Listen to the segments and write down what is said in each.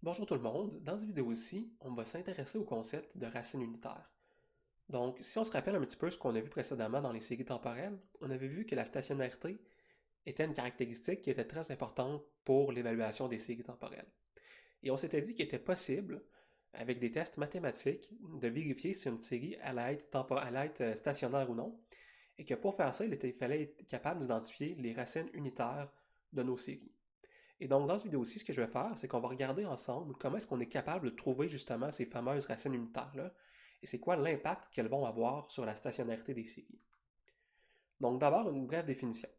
Bonjour tout le monde, dans cette vidéo-ci, on va s'intéresser au concept de racine unitaire. Donc, si on se rappelle un petit peu ce qu'on a vu précédemment dans les séries temporelles, on avait vu que la stationnarité était une caractéristique qui était très importante pour l'évaluation des séries temporelles. Et on s'était dit qu'il était possible, avec des tests mathématiques, de vérifier si une série allait être stationnaire ou non, et que pour faire ça, fallait être capable d'identifier les racines unitaires de nos séries. Et donc, dans cette vidéo-ci, ce que je vais faire, c'est qu'on va regarder ensemble comment est-ce qu'on est capable de trouver justement ces fameuses racines unitaires-là et c'est quoi l'impact qu'elles vont avoir sur la stationnarité des séries. Donc, d'abord, une brève définition.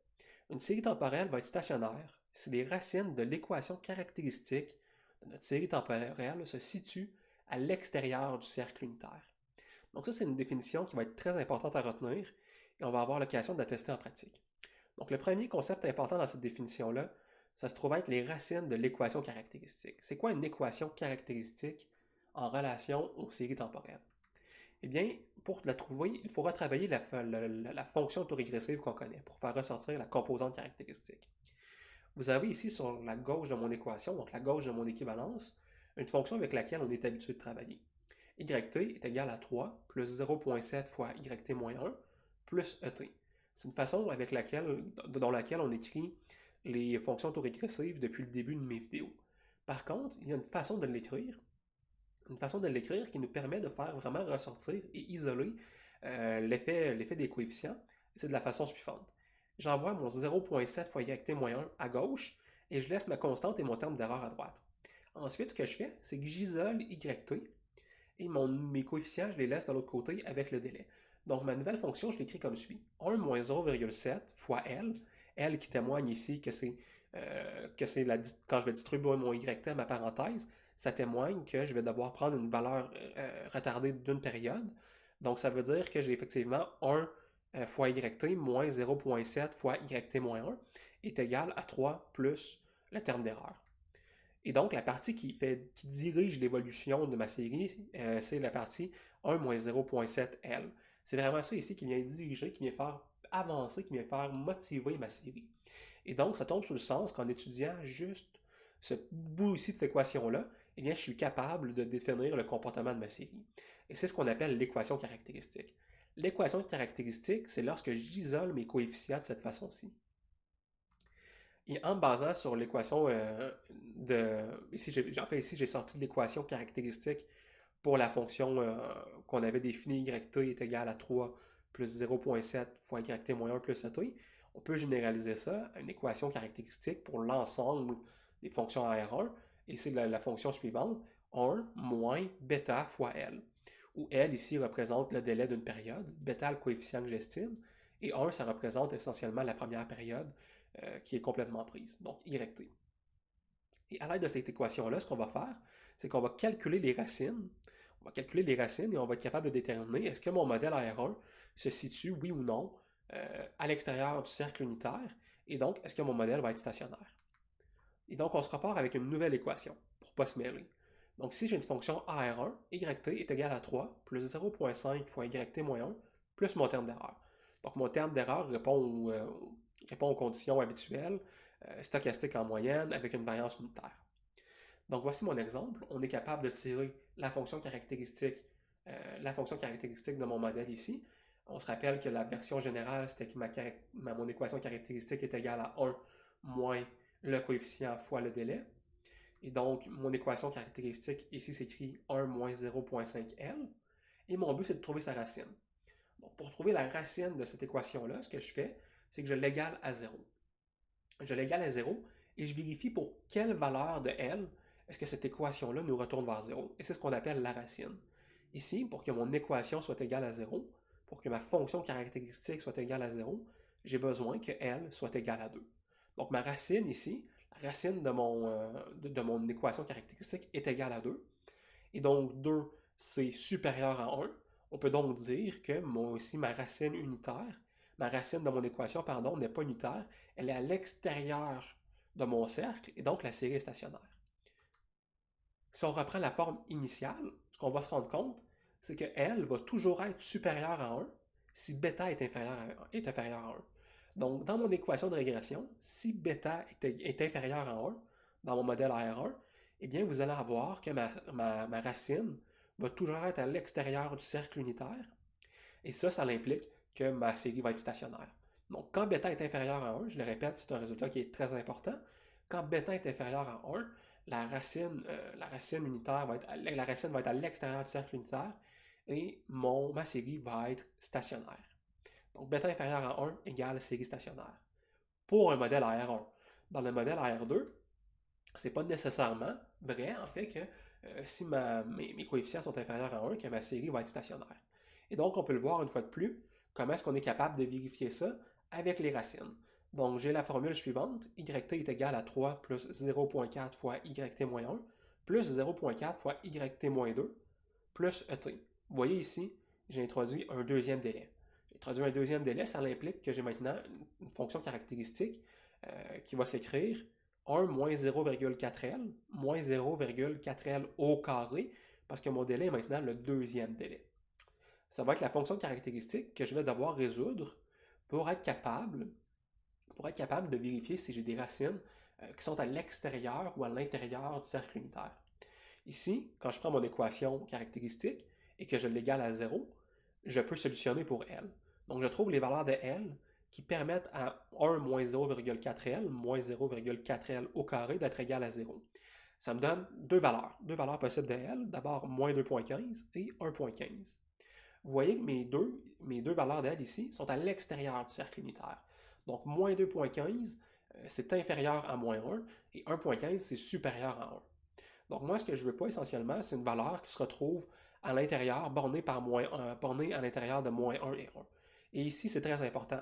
Une série temporelle va être stationnaire si les racines de l'équation caractéristique de notre série temporelle se situent à l'extérieur du cercle unitaire. Donc, ça, c'est une définition qui va être très importante à retenir et on va avoir l'occasion de la tester en pratique. Donc, le premier concept important dans cette définition-là, ça se trouve être les racines de l'équation caractéristique. C'est quoi une équation caractéristique en relation aux séries temporelles? Eh bien, pour la trouver, il faut retravailler la fonction autorégressive qu'on connaît pour faire ressortir la composante caractéristique. Vous avez ici sur la gauche de mon équation, donc la gauche de mon équivalence, une fonction avec laquelle on est habitué de travailler. Yt est égal à 3 plus 0,7 fois yt-1 plus et. C'est une façon dans laquelle on écrit les fonctions autorégressives depuis le début de mes vidéos. Par contre, il y a une façon de l'écrire qui nous permet de faire vraiment ressortir et isoler l'effet des coefficients. C'est de la façon suivante. J'envoie mon 0,7 fois yt-1 à gauche et je laisse ma constante et mon terme d'erreur à droite. Ensuite, ce que je fais, c'est que j'isole yt et mes coefficients, je les laisse de l'autre côté avec le délai. Donc, ma nouvelle fonction, je l'écris comme suit. 1 moins 0,7 fois L qui témoigne ici que c'est quand je vais distribuer mon YT à ma parenthèse, ça témoigne que je vais devoir prendre une valeur retardée d'une période. Donc, ça veut dire que j'ai effectivement 1 fois YT moins 0,7 fois YT-1 est égal à 3 plus le terme d'erreur. Et donc, la partie qui dirige l'évolution de ma série, c'est la partie 1 moins 0,7L. C'est vraiment ça ici qui vient diriger, qui vient faire avancer, qui vient faire motiver ma série. Et donc, ça tombe sur le sens qu'en étudiant juste ce bout ici de cette équation-là, eh bien, je suis capable de définir le comportement de ma série. Et c'est ce qu'on appelle l'équation caractéristique. L'équation caractéristique, c'est lorsque j'isole mes coefficients de cette façon-ci. Et en me basant sur l'équation Ici, j'ai sorti de l'équation caractéristique pour la fonction qu'on avait définie yt est égal à 3 plus 0,7 fois yt-1 plus et. On peut généraliser ça à une équation caractéristique pour l'ensemble des fonctions R1. Et c'est la fonction suivante, 1 moins bêta fois L. Où L ici représente le délai d'une période, bêta le coefficient que j'estime, et 1 ça représente essentiellement la première période qui est complètement prise, donc YT. Et à l'aide de cette équation-là, ce qu'on va faire, c'est qu'on va calculer les racines. On va calculer les racines et on va être capable de déterminer est-ce que mon modèle R1 se situe, oui ou non, à l'extérieur du cercle unitaire, et donc est-ce que mon modèle va être stationnaire. Et donc on se repart avec une nouvelle équation pour ne pas se mêler. Donc si j'ai une fonction AR1, YT est égal à 3 plus 0,5 fois YT-1 plus mon terme d'erreur. Donc mon terme d'erreur répond aux conditions habituelles, stochastiques en moyenne, avec une variance unitaire. Donc voici mon exemple. On est capable de tirer la fonction caractéristique de mon modèle ici. On se rappelle que la version générale, c'était que mon équation caractéristique est égale à 1 moins le coefficient fois le délai. Et donc, mon équation caractéristique ici s'écrit 1 moins 0,5L. Et mon but, c'est de trouver sa racine. Donc, pour trouver la racine de cette équation-là, ce que je fais, c'est que je l'égale à 0. Je l'égale à 0 et je vérifie pour quelle valeur de L est-ce que cette équation-là nous retourne vers 0. Et c'est ce qu'on appelle la racine. Ici, pour que mon équation soit égale à 0, pour que ma fonction caractéristique soit égale à 0, j'ai besoin que L soit égale à 2. Donc ma racine ici, la racine de mon équation caractéristique est égale à 2. Et donc 2, c'est supérieur à 1. On peut donc dire que ma racine unitaire, ma racine de mon équation, pardon, n'est pas unitaire, elle est à l'extérieur de mon cercle, et donc la série est stationnaire. Si on reprend la forme initiale, ce qu'on va se rendre compte, c'est que L va toujours être supérieur à 1 si bêta est inférieur à 1. Donc, dans mon équation de régression, si bêta est inférieur à 1, dans mon modèle R1, eh bien, vous allez avoir que ma racine va toujours être à l'extérieur du cercle unitaire, et ça implique que ma série va être stationnaire. Donc, quand bêta est inférieur à 1, je le répète, c'est un résultat qui est très important. Quand bêta est inférieur à 1, la racine unitaire la racine va être à l'extérieur du cercle unitaire et ma série va être stationnaire. Donc, bêta inférieur à 1 égale série stationnaire. Pour un modèle AR1. Dans le modèle AR2, c'est pas nécessairement vrai, en fait, que si mes coefficients sont inférieurs à 1, que ma série va être stationnaire. Et donc, on peut le voir une fois de plus, comment est-ce qu'on est capable de vérifier ça avec les racines. Donc, j'ai la formule suivante, yt est égal à 3 plus 0.4 fois yt-1, plus 0.4 fois yt-2, plus et. Vous voyez ici, j'ai introduit un deuxième délai. J'ai introduit un deuxième délai, ça implique que j'ai maintenant une fonction caractéristique qui va s'écrire 1 moins 0,4L moins 0,4L au carré, parce que mon délai est maintenant le deuxième délai. Ça va être la fonction caractéristique que je vais devoir résoudre pour être capable, de vérifier si j'ai des racines qui sont à l'extérieur ou à l'intérieur du cercle unitaire. Ici, quand je prends mon équation caractéristique et que je l'égale à 0, je peux solutionner pour L. Donc, je trouve les valeurs de L qui permettent à 1 moins 0,4L moins 0,4L au carré d'être égal à 0. Ça me donne deux valeurs possibles de L, d'abord moins 2.15 et 1.15. Vous voyez que mes deux valeurs de L ici sont à l'extérieur du cercle unitaire. Donc, moins 2.15, c'est inférieur à moins 1, et 1.15, c'est supérieur à 1. Donc moi, ce que je veux pas essentiellement, c'est une valeur qui se retrouve à l'intérieur, bornée à l'intérieur de moins 1 et 1. Et ici, c'est très important.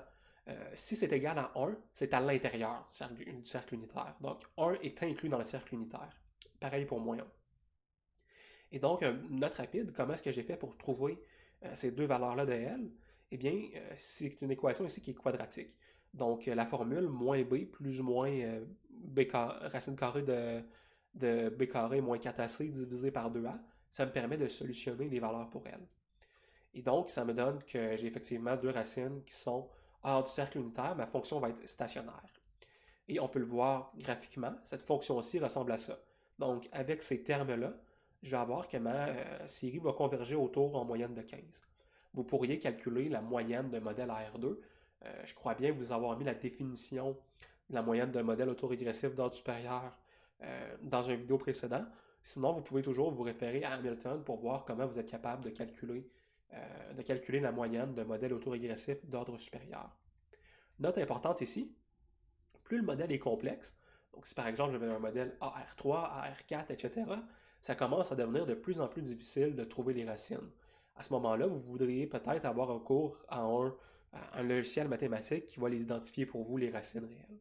Si c'est égal à 1, c'est à l'intérieur du cercle unitaire. Donc 1 est inclus dans le cercle unitaire. Pareil pour moins 1. Et donc, une note rapide, comment est-ce que j'ai fait pour trouver ces deux valeurs-là de L? Eh bien, c'est une équation ici qui est quadratique. Donc, la formule moins b plus ou moins racine carrée de b carré moins 4ac divisé par 2a, ça me permet de solutionner les valeurs pour L. Et donc, ça me donne que j'ai effectivement deux racines qui sont hors du cercle unitaire. Ma fonction va être stationnaire. Et on peut le voir graphiquement, cette fonction-ci ressemble à ça. Donc, avec ces termes-là, je vais avoir que ma série va converger autour en moyenne de 15. Vous pourriez calculer la moyenne d'un modèle AR2. Je crois bien vous avoir mis la définition de la moyenne d'un modèle autorégressif d'ordre supérieur dans une vidéo précédente. Sinon, vous pouvez toujours vous référer à Hamilton pour voir comment vous êtes capable de calculer la moyenne d'un modèle autorégressif d'ordre supérieur. Note importante ici, plus le modèle est complexe, donc si par exemple j'avais un modèle AR3, AR4, etc., ça commence à devenir de plus en plus difficile de trouver les racines. À ce moment-là, vous voudriez peut-être avoir recours à un logiciel mathématique qui va les identifier pour vous, les racines réelles.